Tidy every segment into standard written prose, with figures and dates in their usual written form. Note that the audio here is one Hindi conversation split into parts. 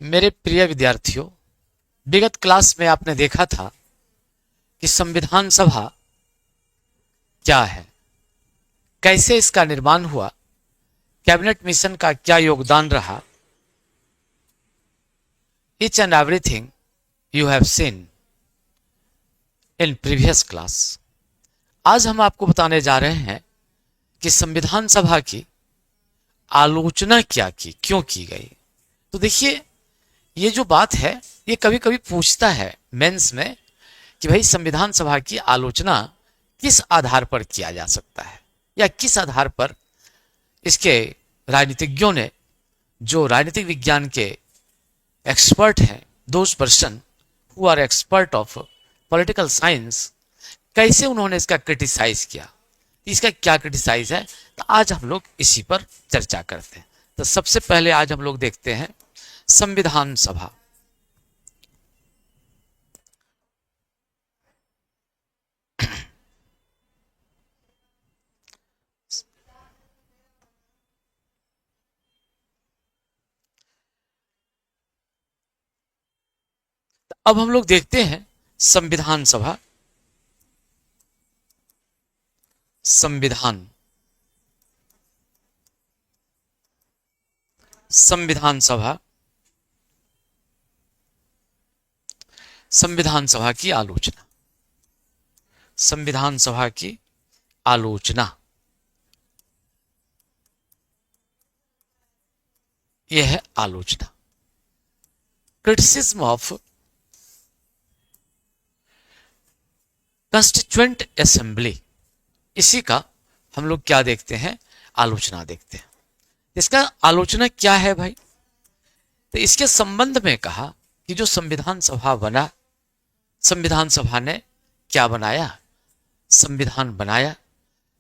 मेरे प्रिय विद्यार्थियों, विगत क्लास में आपने देखा था कि संविधान सभा क्या है, कैसे इसका निर्माण हुआ, कैबिनेट मिशन का क्या योगदान रहा। Each and everything you have seen in previous class. आज हम आपको बताने जा रहे हैं कि संविधान सभा की आलोचना क्या की, क्यों की गई। तो देखिए, ये जो बात है ये कभी कभी पूछता है मेंस में कि भाई संविधान सभा की आलोचना किस आधार पर किया जा सकता है, या किस आधार पर इसके राजनीतिज्ञों ने, जो राजनीतिक विज्ञान के एक्सपर्ट हैं, those person who are expert of political science, कैसे उन्होंने इसका क्रिटिसाइज किया, इसका क्या क्रिटिसाइज है। तो आज हम लोग इसी पर चर्चा करते हैं। तो सबसे पहले आज हम लोग देखते हैं संविधान सभा। अब हम लोग देखते हैं संविधान सभा। संविधान संविधान सभा संविधान सभा की आलोचना। संविधान सभा की आलोचना यह है आलोचना, क्रिटिसिज्म ऑफ कंस्टिट्यूएंट असेंबली। इसी का हम लोग क्या देखते हैं, आलोचना देखते हैं। इसका आलोचना क्या है भाई। तो इसके संबंध में कहा कि जो संविधान सभा बना, संविधान सभा ने क्या बनाया, संविधान बनाया,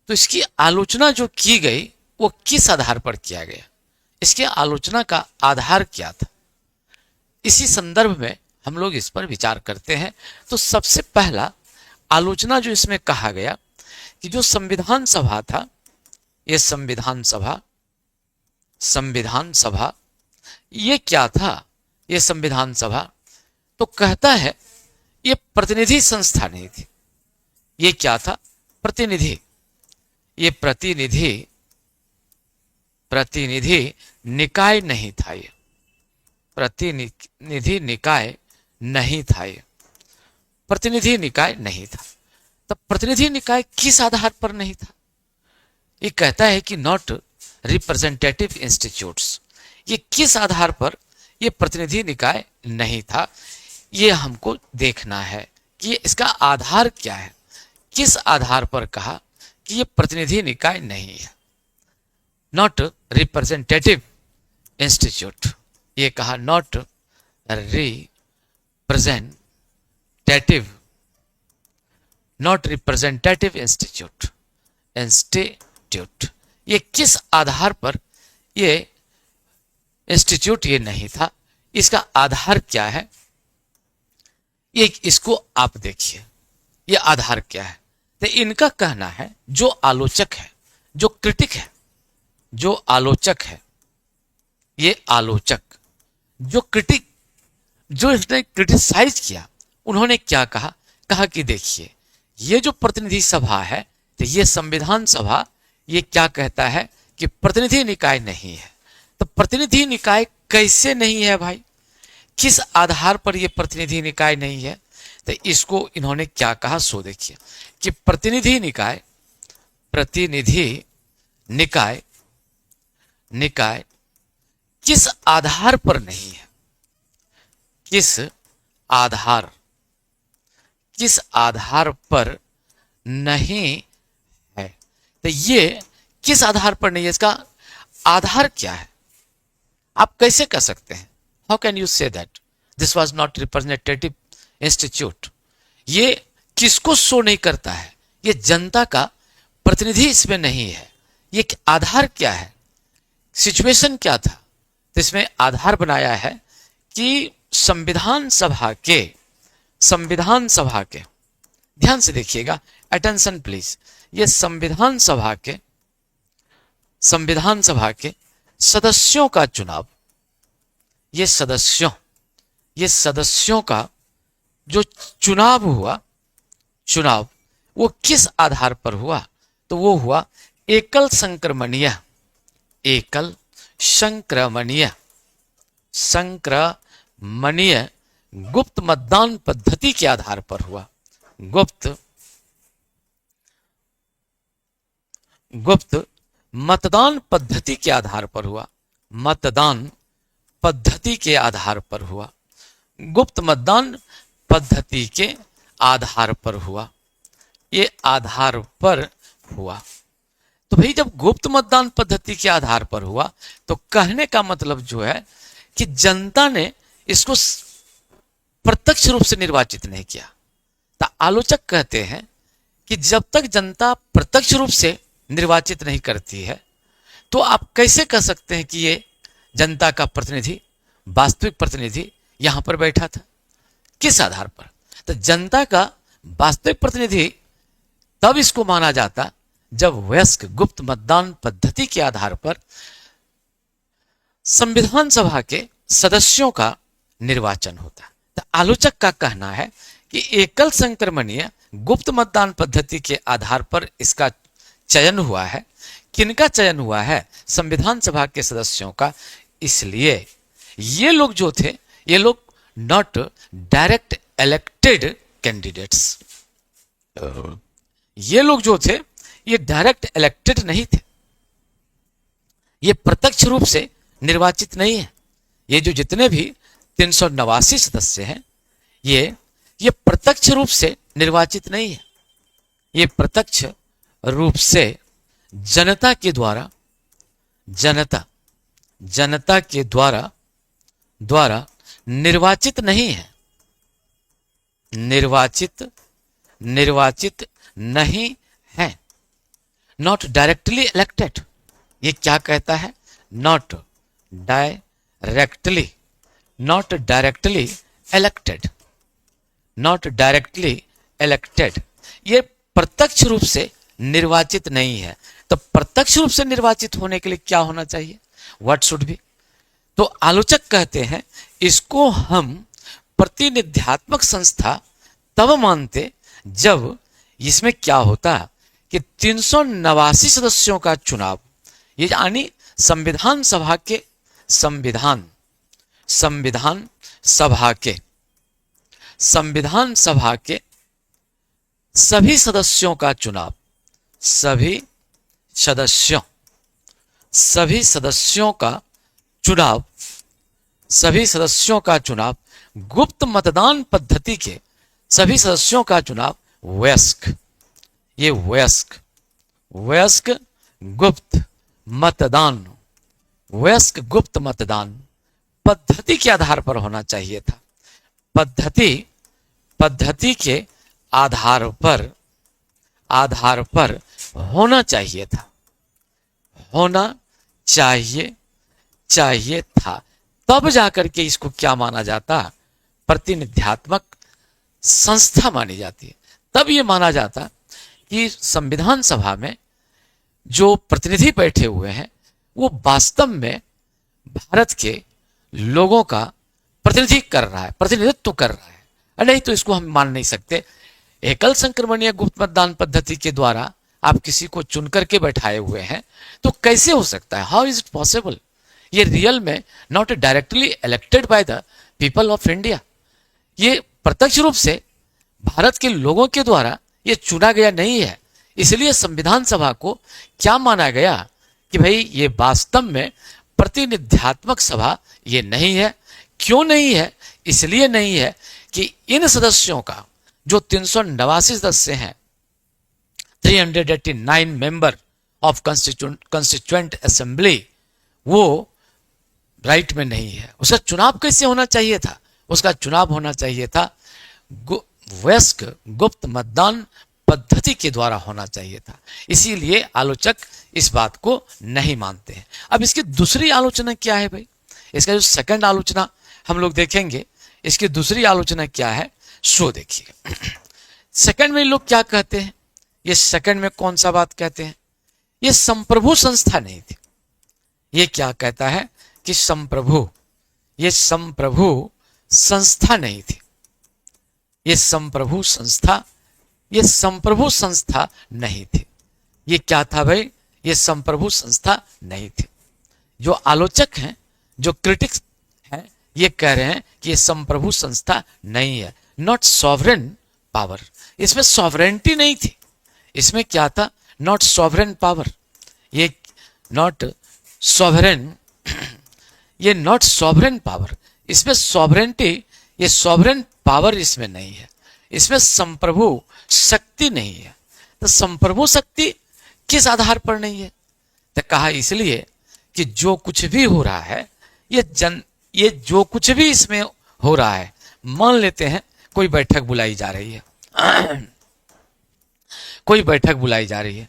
तो इसकी आलोचना जो की गई वो किस आधार पर किया गया, इसके आलोचना का आधार क्या था। इसी संदर्भ में हम लोग इस पर विचार करते हैं। तो सबसे पहला आलोचना जो इसमें कहा गया कि जो संविधान सभा था, ये संविधान सभा ये क्या था। ये संविधान सभा तो कहता है ये प्रतिनिधि संस्था नहीं थी। ये क्या था, प्रतिनिधि। ये प्रतिनिधि निकाय नहीं था। ये प्रतिनिधि निकाय नहीं था। ये प्रतिनिधि निकाय नहीं था। तब प्रतिनिधि निकाय किस आधार पर नहीं था। ये कहता है कि नॉट रिप्रेजेंटेटिव इंस्टीट्यूट्स। ये किस आधार पर ये प्रतिनिधि निकाय नहीं था, ये हमको देखना है कि इसका आधार क्या है। किस आधार पर कहा कि ये प्रतिनिधि निकाय नहीं है, नॉट रिप्रेजेंटेटिव इंस्टीट्यूट। ये कहा not representative, not representative institute. ये किस आधार पर ये इंस्टीट्यूट ये नहीं था, इसका आधार क्या है, ये इसको आप देखिए, ये आधार क्या है। तो इनका कहना है, जो आलोचक है, जो क्रिटिक है, जो आलोचक है, ये आलोचक, जो क्रिटिक, जो इसने क्रिटिसाइज किया, उन्होंने क्या कहा, कहा कि देखिए ये जो प्रतिनिधि सभा है, तो ये संविधान सभा ये क्या कहता है कि प्रतिनिधि निकाय नहीं है। तो प्रतिनिधि निकाय कैसे नहीं है भाई, किस आधार पर यह प्रतिनिधि निकाय नहीं है। तो इसको इन्होंने क्या कहा, सो देखिए कि प्रतिनिधि निकाय किस आधार पर नहीं है, किस आधार पर नहीं है। तो ये किस आधार पर नहीं है, इसका आधार क्या है, आप कैसे कह सकते हैं। How can you say that this was not representative institute. ये किसको शो नहीं करता है, ये जनता का प्रतिनिधि इसमें नहीं है। ये आधार क्या है, सिचुएशन क्या था। तो इसमें आधार बनाया है कि संविधान सभा के ध्यान से देखिएगा, अटेंशन प्लीज। ये संविधान सभा के सदस्यों का चुनाव, ये सदस्यों का जो चुनाव हुआ, चुनाव वो किस आधार पर हुआ? तो वो हुआ एकल संक्रमणीय गुप्त मतदान पद्धति के आधार पर हुआ। गुप्त मतदान पद्धति के आधार पर हुआ। मतदान पद्धति के आधार पर हुआ। गुप्त मतदान पद्धति के आधार पर हुआ। ये आधार पर हुआ। तो भाई जब गुप्त मतदान पद्धति के आधार पर हुआ तो कहने का मतलब जो है कि जनता ने इसको प्रत्यक्ष रूप से निर्वाचित नहीं किया। तो आलोचक कहते हैं कि जब तक जनता प्रत्यक्ष रूप से निर्वाचित नहीं करती है तो आप कैसे कह सकते हैं कि ये जनता का प्रतिनिधि, वास्तविक प्रतिनिधि यहां पर बैठा था? किस आधार पर? तो जनता का वास्तविक प्रतिनिधि तब इसको माना जाता जब वयस्क गुप्त मतदान पद्धति के आधार पर संविधान सभा के सदस्यों का निर्वाचन होता। तो आलोचक का कहना है कि एकल संक्रमणीय गुप्त मतदान पद्धति के आधार पर इसका चयन हुआ है। किनका चयन हुआ है? संविधान सभा के सदस्यों का। इसलिए ये लोग जो थे, ये लोग नॉट डायरेक्ट इलेक्टेड कैंडिडेट्स, ये लोग जो थे ये डायरेक्ट इलेक्टेड नहीं थे, ये प्रत्यक्ष रूप से निर्वाचित नहीं है। ये जो जितने भी 389 सदस्य हैं ये प्रत्यक्ष रूप से निर्वाचित नहीं है। ये प्रत्यक्ष रूप से जनता के द्वारा निर्वाचित नहीं है। निर्वाचित नहीं है। Not directly elected. ये क्या कहता है? Not directly elected. ये प्रत्यक्ष रूप से निर्वाचित नहीं है। तो प्रत्यक्ष रूप से निर्वाचित होने के लिए क्या होना चाहिए? What should be? तो आलोचक कहते हैं इसको हम प्रतिनिध्यात्मक संस्था तब मानते जब इसमें क्या होता कि 389 सदस्यों का चुनाव, ये यानी संविधान सभा के सभी सदस्यों का चुनाव, सभी सदस्यों का चुनाव गुप्त मतदान पद्धति के सभी सदस्यों का चुनाव वयस्क गुप्त मतदान पद्धति के आधार पर होना चाहिए था। पद्धति के आधार पर होना चाहिए था। तब जाकर के इसको क्या माना जाता? प्रतिनिध्यात्मक संस्था मानी जाती है। तब ये माना जाता कि संविधान सभा में जो प्रतिनिधि बैठे हुए हैं वो वास्तव में भारत के लोगों का प्रतिनिधित्व कर रहा है। नहीं तो इसको हम मान नहीं सकते। एकल संक्रमणीय गुप्त मतदान पद्धति के द्वारा आप किसी को चुन करके बैठाए हुए हैं तो कैसे हो सकता है? How is it possible? ये रियल में not directly elected by the people of India. ये प्रत्यक्ष रूप से भारत के लोगों के द्वारा ये चुना गया नहीं है। इसलिए संविधान सभा को क्या माना गया कि भाई ये वास्तव में प्रतिनिध्यात्मक सभा ये नहीं है। क्यों नहीं है? इसलिए नहीं है कि इन सदस्यों का जो 389 सदस्य हैं, 389 मेंबर ऑफ कंस्टिट्यूएंट असेंबली, वो राइट में नहीं है। उसका चुनाव कैसे होना चाहिए था? उसका चुनाव होना चाहिए था वयस्क गुप्त मतदान पद्धति के द्वारा होना चाहिए था। इसीलिए आलोचक इस बात को नहीं मानते हैं। अब इसकी दूसरी आलोचना क्या है भाई? इसका जो सेकंड आलोचना हम लोग देखेंगे, इसकी दूसरी आलोचना क्या है सो देखिए। सेकंड में लोग क्या कहते हैं? ये सेकंड में कौन सा बात कहते हैं? ये संप्रभु संस्था नहीं थी। ये क्या कहता है कि संप्रभु, ये संप्रभु संस्था नहीं थी। ये संप्रभु संस्था, ये संप्रभु संस्था नहीं थी। ये क्या था भाई? ये संप्रभु संस्था नहीं थी। जो आलोचक हैं, जो क्रिटिक्स हैं, ये कह रहे हैं कि ये संप्रभु संस्था नहीं है, नॉट सॉवरेन पावर। इसमें सॉवरेंटी नहीं थी। इसमें क्या था? Not sovereign power. ये नॉट सॉवरेन, ये नॉट सॉवरेन पावर। इसमें सॉवरेंटी, ये सॉवरेन पावर इसमें नहीं है। इसमें संप्रभु शक्ति नहीं है। तो संप्रभु शक्ति किस आधार पर नहीं है? तो कहा इसलिए कि जो कुछ भी हो रहा है, ये जो कुछ भी इसमें हो रहा है, मान लेते हैं कोई बैठक बुलाई जा रही है कोई बैठक बुलाई जा रही है,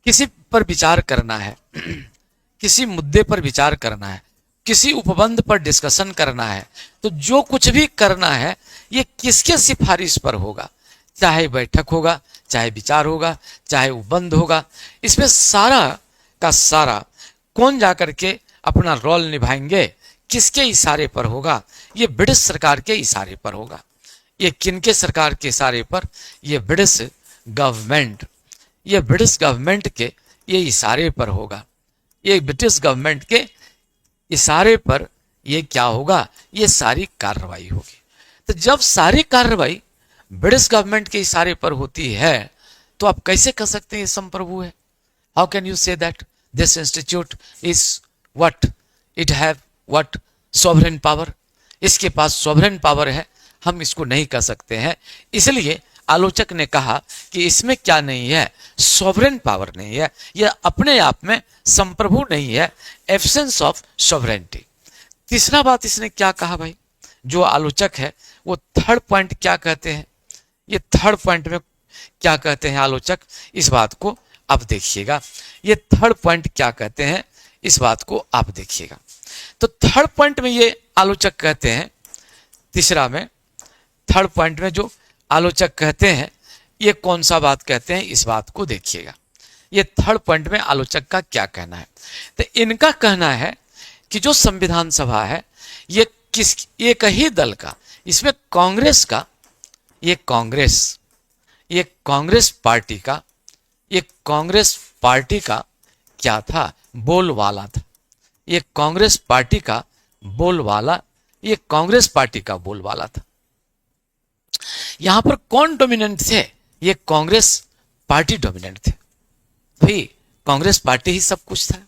किसी पर विचार करना है, किसी मुद्दे पर विचार करना है, किसी उपबंध पर डिस्कशन करना है, तो जो कुछ भी करना है ये किसके सिफारिश पर होगा? चाहे बैठक होगा, चाहे विचार होगा, चाहे उपबंध होगा, इसमें सारा का सारा कौन जाकर के अपना रोल निभाएंगे? किसके इशारे पर होगा? ये ब्रिटिश सरकार के इशारे पर होगा। ये किनके सरकार के इशारे पर? ये ब्रिटिश गवर्नमेंट, ये ब्रिटिश गवर्नमेंट के ये इशारे पर होगा। ये ब्रिटिश गवर्नमेंट के इशारे पर ये क्या होगा? ये सारी कार्रवाई होगी। तो जब सारी कार्रवाई ब्रिटिश गवर्नमेंट के इशारे पर होती है, तो आप कैसे कह सकते हैं ये संप्रभु है? How can you say that this institute is what it have what sovereign power? इसके पास सॉवरेन पावर है, हम इसको नहीं कह सकते हैं। इसलिए आलोचक ने कहा कि इसमें क्या नहीं है? सॉवरेन पावर नहीं है, यह अपने आप में संप्रभु नहीं है, एब्सेंस ऑफ सॉवरेनिटी। तीसरा बात इसने क्या कहा भाई? जो आलोचक है वो थर्ड पॉइंट क्या कहते हैं? ये थर्ड पॉइंट में क्या कहते हैं आलोचक, इस बात को आप देखिएगा। ये थर्ड पॉइंट क्या कहते हैं, इस बात को आप देखिएगा। तो थर्ड पॉइंट में ये आलोचक कहते हैं, तीसरा में थर्ड पॉइंट में जो आलोचक कहते हैं, ये कौन सा बात कहते हैं, इस बात को देखिएगा। ये थर्ड पॉइंट में आलोचक का क्या कहना है? तो इनका कहना है कि जो संविधान सभा है ये एक ही दल का, इसमें कांग्रेस का, ये कांग्रेस पार्टी का, ये कांग्रेस पार्टी का क्या था? बोलवाला था। ये कांग्रेस पार्टी का बोलवाला, ये कांग्रेस पार्टी का बोलवाला था। यहां पर कौन डोमिनेंट थे? ये कांग्रेस पार्टी डोमिनेंट थे। भाई कांग्रेस पार्टी ही सब कुछ था।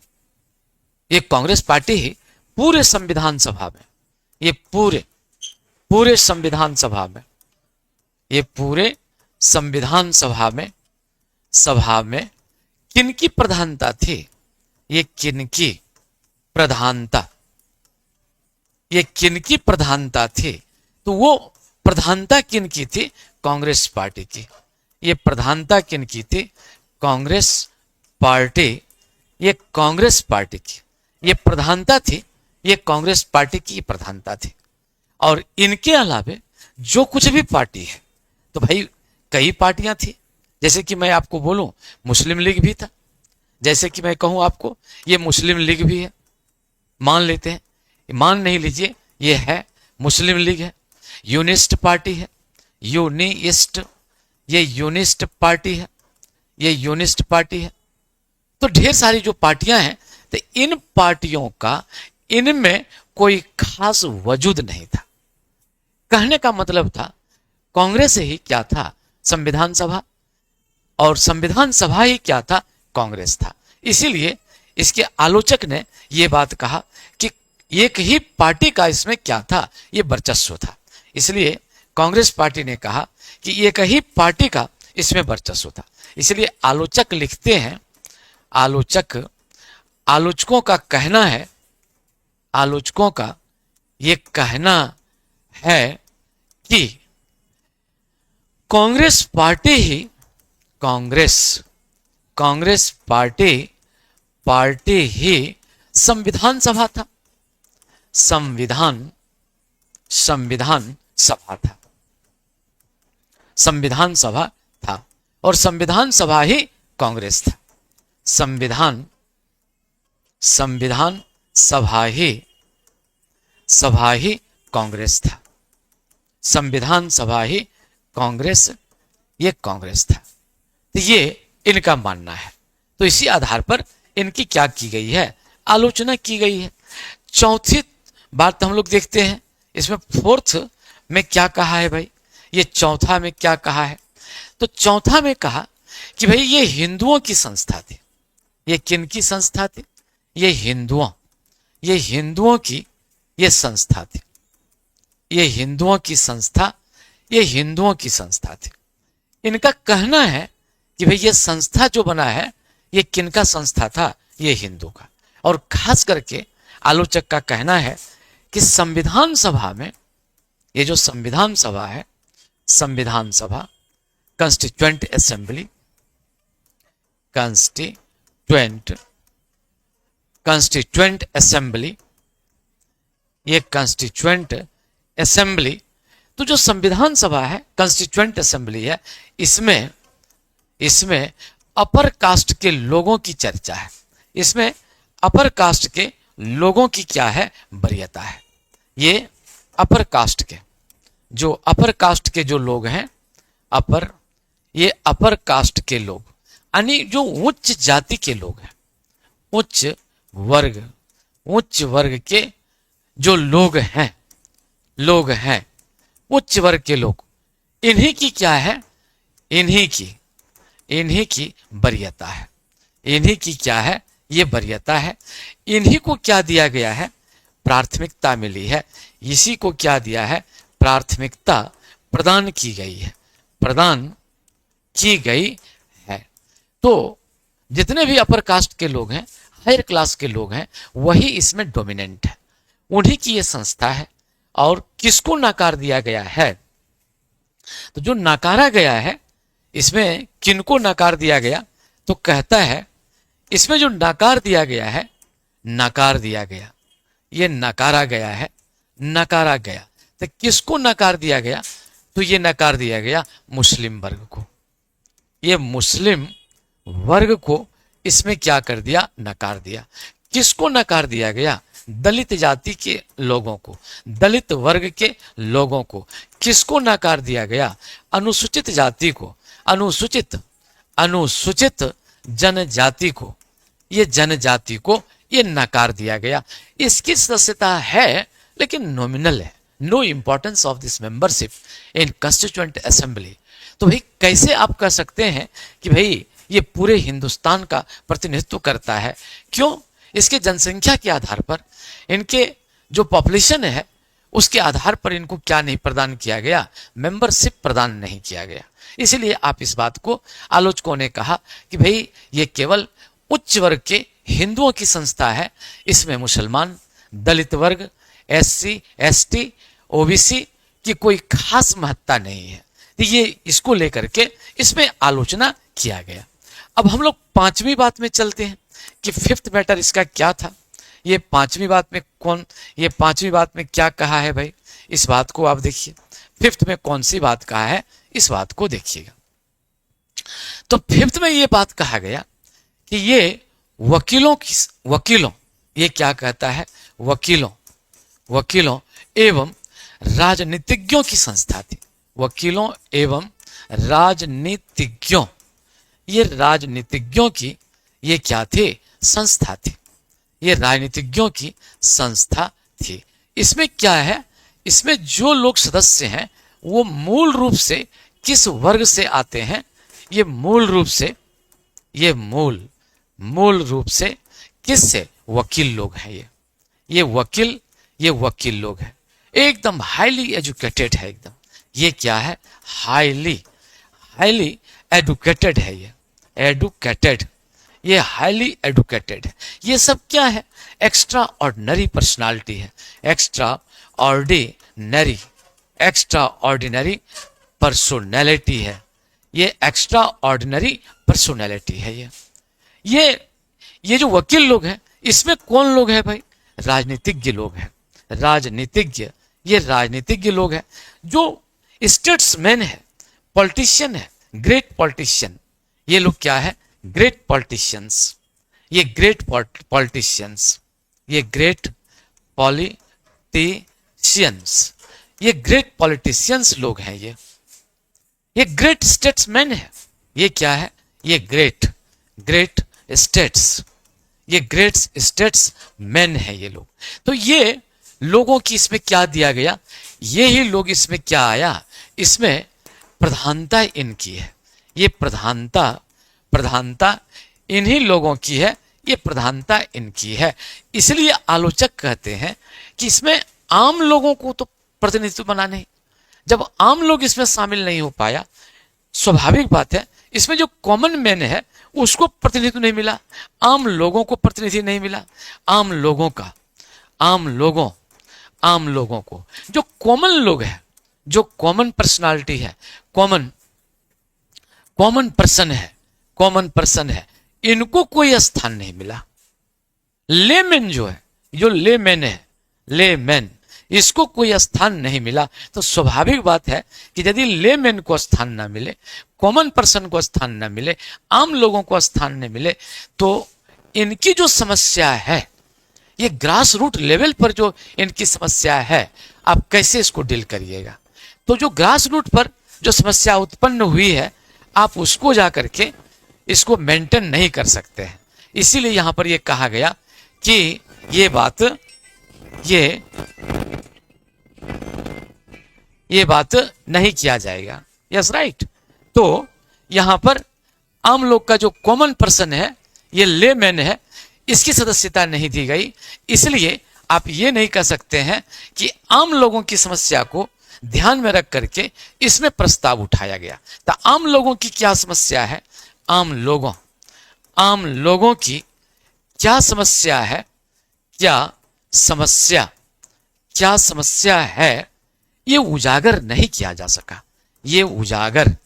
ये कांग्रेस पार्टी ही पूरे संविधान सभा में, ये पूरे संविधान सभा में, ये पूरे संविधान सभा में किनकी प्रधानता थी? ये किनकी प्रधानता, ये किनकी प्रधानता थी? तो वो प्रधानता किनकी थी? कांग्रेस पार्टी की। ये प्रधानता किनकी थी? कांग्रेस पार्टी, ये कांग्रेस पार्टी की ये प्रधानता थी, ये कांग्रेस पार्टी की प्रधानता थी। और इनके अलावे जो कुछ भी पार्टी है, तो भाई कई पार्टियां थी। जैसे कि मैं आपको बोलूं मुस्लिम लीग भी था, जैसे कि मैं कहूं आपको ये मुस्लिम लीग भी है, मान लेते हैं, मान नहीं लीजिए, ये है मुस्लिम लीग है, यूनिस्ट पार्टी है, यूनिस्ट, ये यूनिस्ट पार्टी है, ये यूनिस्ट पार्टी है। तो ढेर सारी जो पार्टियां हैं, तो इन पार्टियों का इनमें कोई खास वजूद नहीं था। कहने का मतलब था कांग्रेस ही क्या था? संविधान सभा, और संविधान सभा ही क्या था? कांग्रेस था। इसीलिए इसके आलोचक ने यह बात कहा कि एक ही पार्टी का इसमें क्या था? ये वर्चस्व था। इसलिए कांग्रेस पार्टी ने कहा कि एक ही पार्टी का इसमें वर्चस्व था। इसलिए आलोचक लिखते हैं, आलोचकों का कहना है, आलोचकों का ये कहना है कि कांग्रेस पार्टी ही, कांग्रेस पार्टी ही संविधान सभा था, संविधान सभा था, संविधान सभा था, और संविधान सभा ही कांग्रेस था। संविधान सभा ही सभा ही कांग्रेस था, संविधान सभा ही कांग्रेस, ये कांग्रेस था। तो ये इनका मानना है। तो इसी आधार पर इनकी क्या की गई है, आलोचना की गई है। चौथी बात हम लोग देखते हैं, इसमें फोर्थ में क्या कहा है भाई, ये चौथा में क्या कहा है। तो चौथा में कहा कि भाई ये हिंदुओं की संस्था थी। ये किन की संस्था थी, ये हिंदुओं की ये संस्था थी। ये हिंदुओं की संस्था, ये हिंदुओं की संस्था थी। इनका कहना है कि भाई ये संस्था जो बना है ये किनका संस्था था, ये हिंदू का। और खास करके आलोचक का कहना है कि संविधान सभा में, ये जो संविधान सभा है, संविधान सभा, कॉन्स्टिट्यूएंट असेंबली, कॉन्स्टिट्यूएंट असेंबली, ये कॉन्स्टिट्यूएंट असेंबली, तो जो संविधान सभा है, कॉन्स्टिट्यूएंट असेंबली है, इसमें अपर कास्ट के लोगों की चर्चा है। इसमें अपर कास्ट के लोगों की क्या है, वरीयता है। ये अपर कास्ट के, जो अपर कास्ट के जो लोग हैं, ये अपर कास्ट के लोग, यानी जो उच्च जाति के लोग हैं, उच्च वर्ग के जो लोग हैं, उच्च वर्ग के लोग, इन्हीं की क्या है, इन्हीं की वरीयता है। इन्हीं की क्या है, ये वरीयता है। इन्हीं को क्या दिया गया है, प्राथमिकता मिली है। इसी को क्या दिया है, प्राथमिकता प्रदान की गई है, प्रदान की गई है। तो जितने भी अपर कास्ट के लोग हैं, हायर क्लास के लोग हैं, वही इसमें डोमिनेंट है, उन्हीं की ये संस्था है। और किसको नकार दिया गया है, तो जो नकारा गया है, इसमें किनको नकार दिया गया, तो कहता है इसमें जो नकार दिया गया है, नकार दिया गया, ये नकारा गया है, नकारा गया। तो किसको नकार दिया गया, तो ये नकार दिया गया मुस्लिम वर्ग को। ये मुस्लिम वर्ग को इसमें क्या कर दिया, नकार दिया। किसको नकार दिया गया, दलित जाति के लोगों को, दलित वर्ग के लोगों को। किसको नकार दिया गया, अनुसूचित जाति को, अनुसूचित जनजाति को, ये जनजाति को ये नकार दिया गया। इसकी सदस्यता है लेकिन नॉमिनल है, no importance of this membership in constituent assembly. तो भाई कैसे आप कह सकते हैं कि भाई ये पूरे हिंदुस्तान का प्रतिनिधित्व करता है, क्यों, इसके जनसंख्या के आधार पर, इनके जो पॉपुलेशन है उसके आधार पर इनको क्या नहीं प्रदान किया गया, मेंबरशिप प्रदान नहीं किया गया। इसलिए आप इस बात को, आलोचकों ने कहा कि भाई ये केवल उच्च वर्ग के हिंदुओं की संस्था है, इसमें मुसलमान, दलित वर्ग, SC, ST, OBC की कोई खास महत्ता नहीं है। तो ये इसको लेकर के इसमें आलोचना किया गया। अब हम लोग पांचवी बात में चलते हैं कि फिफ्थ मैटर इसका क्या था। ये पांचवी बात में क्या कहा है भाई, इस बात को आप देखिए। फिफ्थ में कौन सी बात कहा है, इस बात को देखिएगा। तो फिफ्थ में ये बात कहा गया कि ये वकीलों, ये क्या कहता है, वकीलों एवं राजनीतिज्ञों की संस्था थी। वकीलों एवं राजनीतिज्ञों, ये राजनीतिज्ञों की ये क्या थे, संस्था थी। ये राजनीतिज्ञों की संस्था थी। इसमें क्या है, इसमें जो लोग सदस्य हैं वो मूल रूप से किस वर्ग से आते हैं, ये मूल रूप से किससे, वकील लोग हैं। ये वकील लोग हैं, एकदम हाईली एजुकेटेड है, एकदम ये क्या है, हाईली एडुकेटेड है। ये हाईली एडुकेटेड है। ये सब क्या है, एक्स्ट्रा ऑर्डिनरी पर्सनालिटी है, एक्स्ट्रा ऑर्डिनरी पर्सोनैलिटी है। ये एक्स्ट्रा ऑर्डिनरी पर्सोनैलिटी है। ये जो वकील लोग हैं, इसमें कौन लोग हैं भाई, राजनीतिज्ञ लोग हैं। ये राजनीतिज्ञ लोग हैं, जो स्टेट्समैन है, पॉलिटिशियन है, ग्रेट पॉलिटिशियन। ये लोग क्या है, ग्रेट पॉलिटिशियंस। ये ग्रेट पॉलिटिशियंस, ये ग्रेट पॉलिटिशियंस लोग हैं, ये ग्रेट स्टेट्समैन है। ये क्या है? ये ग्रेट स्टेट्स, ये ग्रेट स्टेट्स मैन है ये लोग। तो ये लोगों की इसमें क्या दिया गया? ये ही लोग इसमें क्या आया? इसमें प्रधानता इनकी है। ये प्रधानता इन्हीं लोगों की है, ये प्रधानता इनकी है। इसलिए आलोचक कहते हैं कि इसमें आम लोगों को तो प्रतिनिधित्व बना नहीं। जब आम लोग इसमें शामिल नहीं हो पाया, स्वाभाविक बात है इसमें जो कॉमन मैन है उसको प्रतिनिधित्व नहीं मिला, आम लोगों को प्रतिनिधि नहीं मिला। आम लोगों को जो कॉमन लोग हैं, जो कॉमन पर्सनालिटी है, कॉमन पर्सन है, इनको कोई स्थान नहीं मिला। लेमैन जो है, जो लेमैन, इसको कोई स्थान नहीं मिला। तो स्वाभाविक बात है कि यदि लेमैन को स्थान ना मिले, कॉमन पर्सन को स्थान ना मिले, आम लोगों को स्थान न मिले, तो इनकी जो समस्या है, ये ग्रास रूट लेवल पर जो इनकी समस्या है, आप कैसे इसको डील करिएगा? तो जो ग्रास रूट पर जो समस्या उत्पन्न हुई है, आप उसको जाकर के इसको मेंटेन नहीं कर सकते हैं। इसीलिए यहां पर यह कहा गया कि ये बात नहीं किया जाएगा। Yes right. तो यहां पर आम लोग का जो कॉमन पर्सन है, ये लेमैन है, इसकी सदस्यता नहीं दी गई। इसलिए आप ये नहीं कह सकते हैं कि आम लोगों की समस्या को ध्यान में रख करके इसमें प्रस्ताव उठाया गया। तो आम लोगों की क्या समस्या है? आम लोगों की क्या समस्या है? क्या समस्या है? ये उजागर नहीं किया जा सका। ये उजागर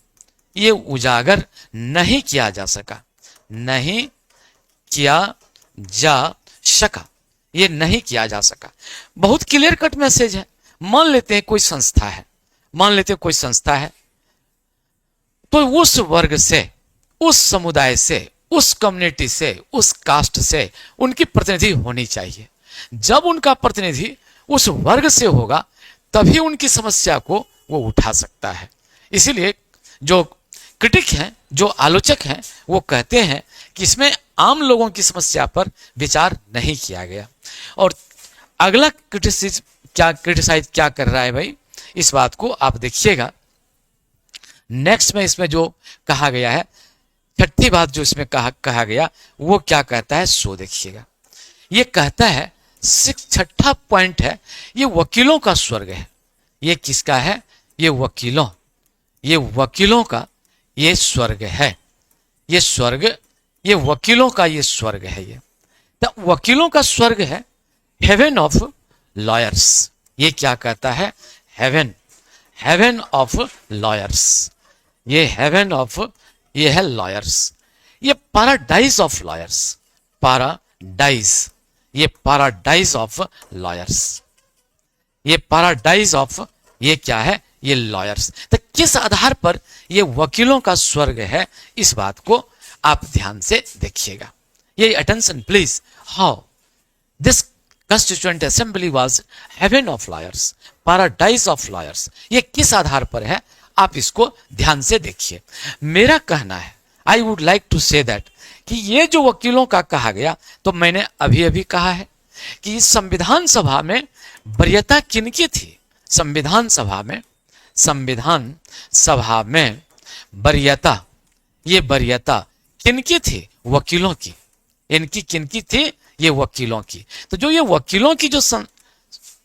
नहीं किया जा सका। ये नहीं किया जा सका। बहुत क्लियर कट मैसेज है। मान लेते हैं कोई संस्था है, तो उस वर्ग से, उस समुदाय से, उस कम्युनिटी से, उस कास्ट से उनकी प्रतिनिधि होनी चाहिए। जब उनका प्रतिनिधि उस वर्ग से होगा, तभी उनकी समस्या को वो उठा सकता है। इसीलिए जो क्रिटिक हैं, जो आलोचक हैं, वो कहते हैं कि इसमें आम लोगों की समस्या पर विचार नहीं किया गया। और अगला क्रिटिसाइज क्या कर रहा है भाई, इस बात को आप देखिएगा। नेक्स्ट में इसमें जो कहा गया है, छठी बात जो इसमें कहा गया, वो क्या कहता है, सो देखिएगा। ये कहता है, छठा पॉइंट है, ये वकीलों का स्वर्ग है। ये किसका है? ये वकीलों का ये स्वर्ग है। ये वकीलों का ये स्वर्ग है। ये तो वकीलों का स्वर्ग है, हेवन ऑफ लॉयर्स। ये क्या कहता है? Heaven of lawyers. ये है लॉयर्स। ये पैराडाइज ऑफ लॉयर्स। ये पैराडाइज ऑफ लॉयर्स। ये क्या है? ये लॉयर्स। तो किस आधार पर ये वकीलों का स्वर्ग है, इस बात को आप ध्यान से देखिएगा। ये attention please. How this constituent assembly was heaven of lawyers, paradise of lawyers. ये किस आधार पर है, आप इसको ध्यान से देखिए। मेरा कहना है, I would like to say that, कि ये जो वकीलों का कहा गया, तो मैंने अभी कहा है कि इस संविधान सभा में वरीयता किनकी थी? संविधान सभा में वरीयता, ये वरीयता किनकी थी? वकीलों की। इनकी किनकी थी? ये वकीलों की। तो जो ये वकीलों की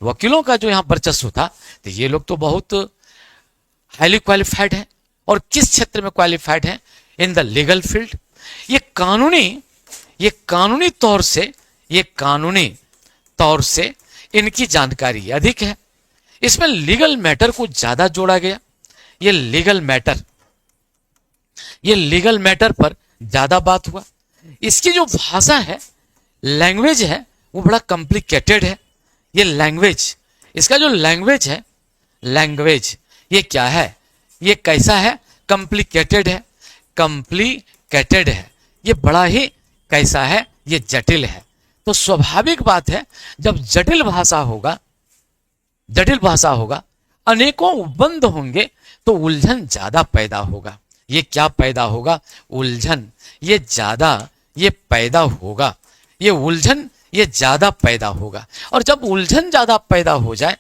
वकीलों का जो यहां वर्चस्व था, तो ये लोग तो बहुत हाईली क्वालिफाइड हैं। और किस क्षेत्र में क्वालिफाइड हैं? In the legal field. ये कानूनी तौर से इनकी जानकारी अधिक है। इसमें लीगल मैटर को ज्यादा जोड़ा गया। ये लीगल मैटर पर ज्यादा बात हुआ। इसकी जो भाषा है, लैंग्वेज है, वो बड़ा कॉम्प्लिकेटेड है। ये लैंग्वेज, इसका जो लैंग्वेज है, ये क्या है? ये कैसा है? कॉम्प्लिकेटेड है। ये बड़ा ही कैसा है? ये जटिल है। तो स्वाभाविक बात है, जब जटिल भाषा होगा, जटिल भाषा होगा, अनेकों उपबंध होंगे तो उलझन ज्यादा पैदा होगा। ये क्या पैदा होगा? उलझन। ये पैदा होगा, ये उलझन ये ज्यादा पैदा होगा। और जब उलझन ज्यादा पैदा हो जाए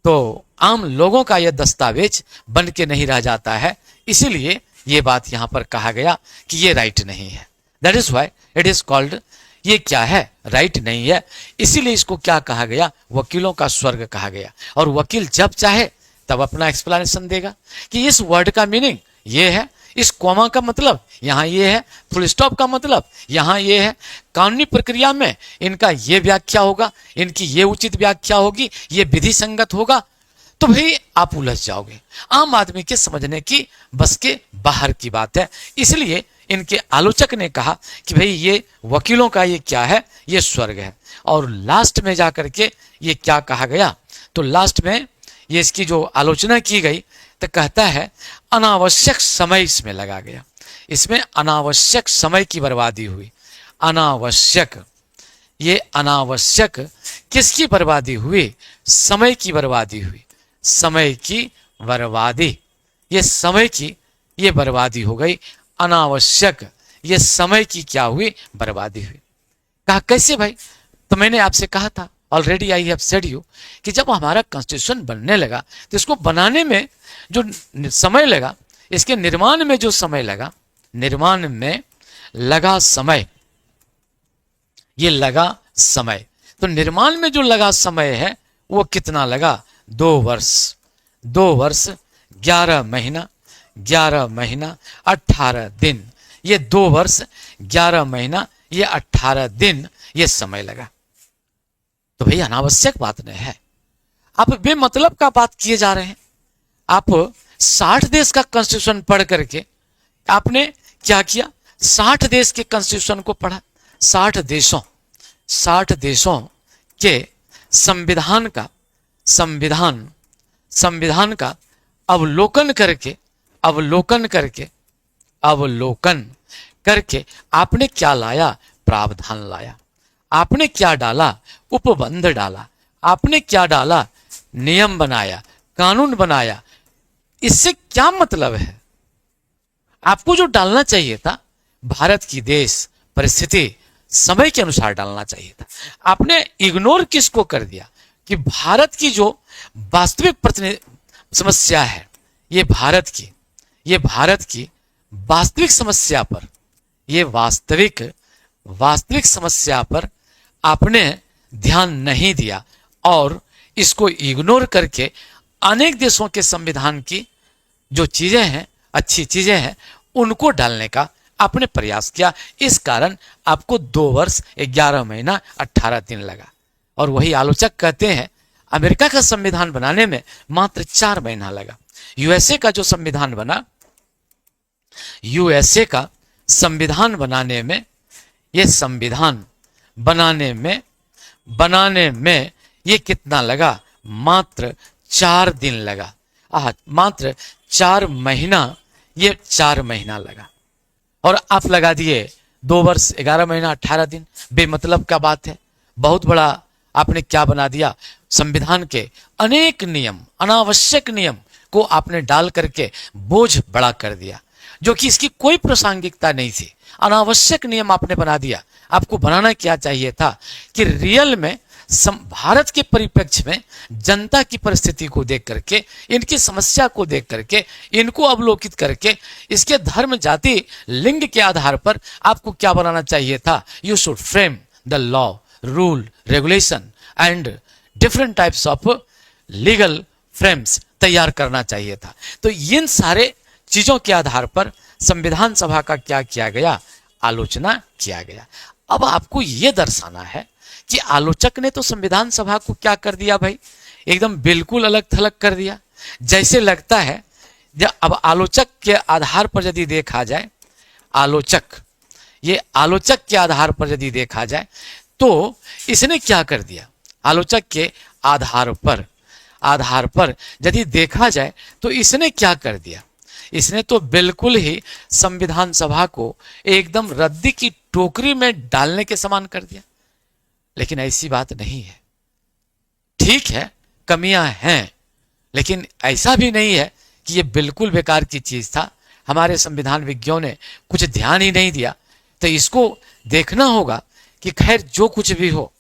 तो आम लोगों का यह दस्तावेज बन के नहीं रह जाता है। इसीलिए ये बात यहां पर कहा गया कि ये राइट नहीं है। That is why it is called, ये क्या है? राइट नहीं है। इसीलिए इसको क्या कहा गया? वकीलों का स्वर्ग कहा गया। और वकील जब चाहे तब अपना एक्सप्लेनेशन देगा कि इस वर्ड का मीनिंग ये है, इस कॉमा का मतलब यहां ये है, फुल स्टॉप का मतलब यहां ये है, कानूनी प्रक्रिया में इनका ये व्याख्या होगा, इनकी ये उचित व्याख्या होगी, ये विधि संगत होगा। तो भाई आप उलझ जाओगे। आम आदमी के समझने की बस के बाहर की बात है। इसलिए इनके आलोचक ने कहा कि भाई ये वकीलों का ये क्या है? ये स्वर्ग है। और लास्ट में जाकर के ये क्या कहा गया? तो लास्ट में ये इसकी जो आलोचना की गई तो कहता है अनावश्यक समय इसमें लगा गया, इसमें अनावश्यक समय की बर्बादी हुई। अनावश्यक, ये अनावश्यक किसकी बर्बादी हुई? समय की बर्बादी हुई। समय की बर्बादी, ये समय की ये बर्बादी हो गई। अनावश्यक ये समय की क्या हुई? बर्बादी हुई। कहा कैसे भाई? तो मैंने आपसे कहा था already, I have said you, कि जब हमारा कॉन्स्टिट्यूशन बनने लगा तो इसको बनाने में जो समय लगा, इसके निर्माण में जो समय लगा, निर्माण में लगा समय, ये लगा समय, तो निर्माण में जो लगा समय है वो कितना लगा? 2 वर्ष। 2 वर्ष 11 महीना, 11 महीना 18 दिन, ये 2 वर्ष 11 महीना ये 18 दिन ये समय लगा। तो भाई अनावश्यक बात नहीं है, आप बेमतलब का बात किए जा रहे हैं। आप 60 देश का कॉन्स्टिट्यूशन पढ़ करके आपने क्या किया? 60 देश के कॉन्स्टिट्यूशन को पढ़ा, 60 देशों के संविधान का अवलोकन करके आपने क्या लाया? प्रावधान लाया। आपने क्या डाला? उपबंध डाला। आपने क्या डाला? नियम बनाया, कानून बनाया। इससे क्या मतलब है? आपको जो डालना चाहिए था, भारत की देश परिस्थिति समय के अनुसार डालना चाहिए था। आपने इग्नोर किसको कर दिया कि भारत की जो वास्तविक समस्या है, ये भारत की वास्तविक समस्या पर, ये वास्तविक समस्या पर आपने ध्यान नहीं दिया और इसको इग्नोर करके अनेक देशों के संविधान की जो चीजें हैं, अच्छी चीजें हैं, उनको डालने का आपने प्रयास किया। इस कारण आपको 2 वर्ष 11 महीना 18 दिन लगा। और वही आलोचक कहते हैं अमेरिका का संविधान बनाने में मात्र 4 महीना लगा। यूएसए का जो संविधान बना, यूएसए का संविधान बनाने में, ये संविधान बनाने में ये कितना लगा? मात्र 4 दिन लगा। मात्र 4 महीना, ये 4 महीना लगा। और आप लगा दिए 2 वर्ष 11 महीना 18 दिन। बेमतलब का बात है। बहुत बड़ा आपने क्या बना दिया? संविधान के अनेक नियम, अनावश्यक नियम को आपने डाल करके बोझ बड़ा कर दिया, जो कि इसकी कोई प्रासंगिकता नहीं थी। अनावश्यक नियम आपने बना दिया। आपको बनाना क्या चाहिए था कि रियल में भारत के परिप्रेक्ष्य में जनता की परिस्थिति को देख करके, इनकी समस्या को देख करके, इनको अवलोकित करके, इसके धर्म, जाति, लिंग के आधार पर आपको क्या बनाना चाहिए था? You should frame the law, rule, regulation and different types of legal frames तैयार करना चाहिए था। तो इन सारे चीजों के आधार पर संविधान सभा का क्या किया गया? आलोचना किया गया। अब आपको यह दर्शाना है कि आलोचक ने तो संविधान सभा को क्या कर दिया भाई? एकदम बिल्कुल अलग थलग कर दिया। जैसे लगता है जब अब आलोचक के आधार पर यदि देखा जाए, आलोचक के आधार पर यदि देखा जाए तो इसने क्या कर दिया? आलोचक के आधार पर यदि देखा जाए तो इसने क्या कर दिया? इसने तो बिल्कुल ही संविधान सभा को एकदम रद्दी की टोकरी में डालने के समान कर दिया। लेकिन ऐसी बात नहीं है। ठीक है, कमियां हैं, लेकिन ऐसा भी नहीं है कि ये बिल्कुल बेकार की चीज था। हमारे संविधान विज्ञों ने कुछ ध्यान ही नहीं दिया। तो इसको देखना होगा कि खैर जो कुछ भी हो,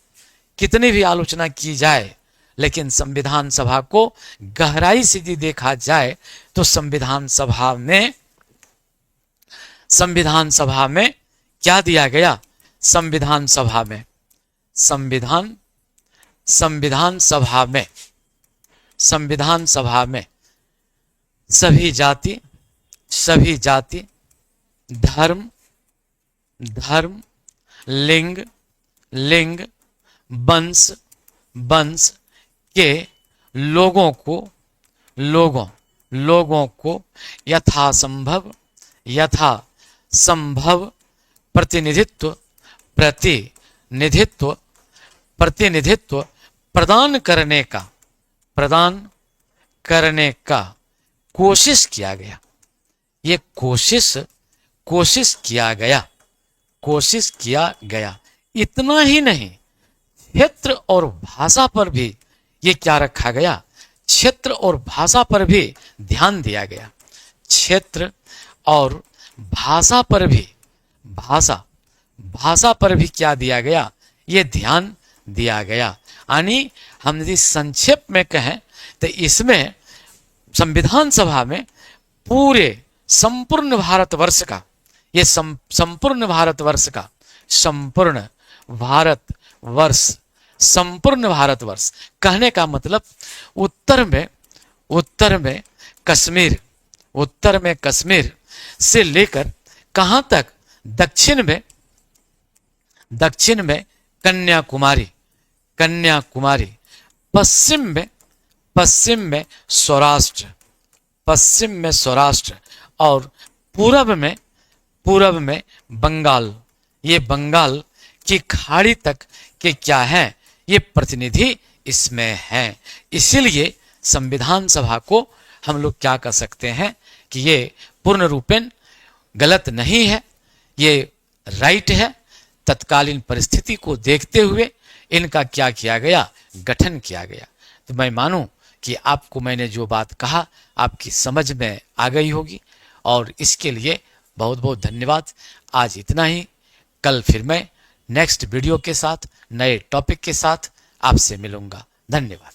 कितनी भी आलोचना की जाए, लेकिन संविधान सभा को गहराई से यदि देखा जाए तो संविधान सभा में क्या दिया गया? संविधान सभा में संविधान सभा में सभी जाति धर्म लिंग वंश के लोगों को यथासंभव प्रतिनिधित्व प्रदान करने का कोशिश किया गया। ये कोशिश किया गया। इतना ही नहीं, क्षेत्र और भाषा पर भी ये क्या रखा गया? क्षेत्र और भाषा पर भी ध्यान दिया गया। क्षेत्र और भाषा पर भी क्या दिया गया? ये ध्यान दिया गया। यानी हम यदि संक्षेप में कहें तो इसमें संविधान सभा में पूरे संपूर्ण भारतवर्ष कहने का मतलब उत्तर में कश्मीर से लेकर कहां तक? दक्षिण में कन्याकुमारी, पश्चिम में सौराष्ट्र और पूरब में बंगाल। ये बंगाल की खाड़ी तक के क्या है? ये प्रतिनिधि इसमें हैं। इसीलिए संविधान सभा को हम लोग क्या कर सकते हैं कि ये पूर्ण रूपेण गलत नहीं है, ये राइट है। तत्कालीन परिस्थिति को देखते हुए इनका क्या किया गया? गठन किया गया। तो मैं मानूं कि आपको मैंने जो बात कहा आपकी समझ में आ गई होगी, और इसके लिए बहुत बहुत धन्यवाद। आज इतना ही। कल फिर मैं नेक्स्ट वीडियो के साथ, नए टॉपिक के साथ आपसे मिलूंगा। धन्यवाद।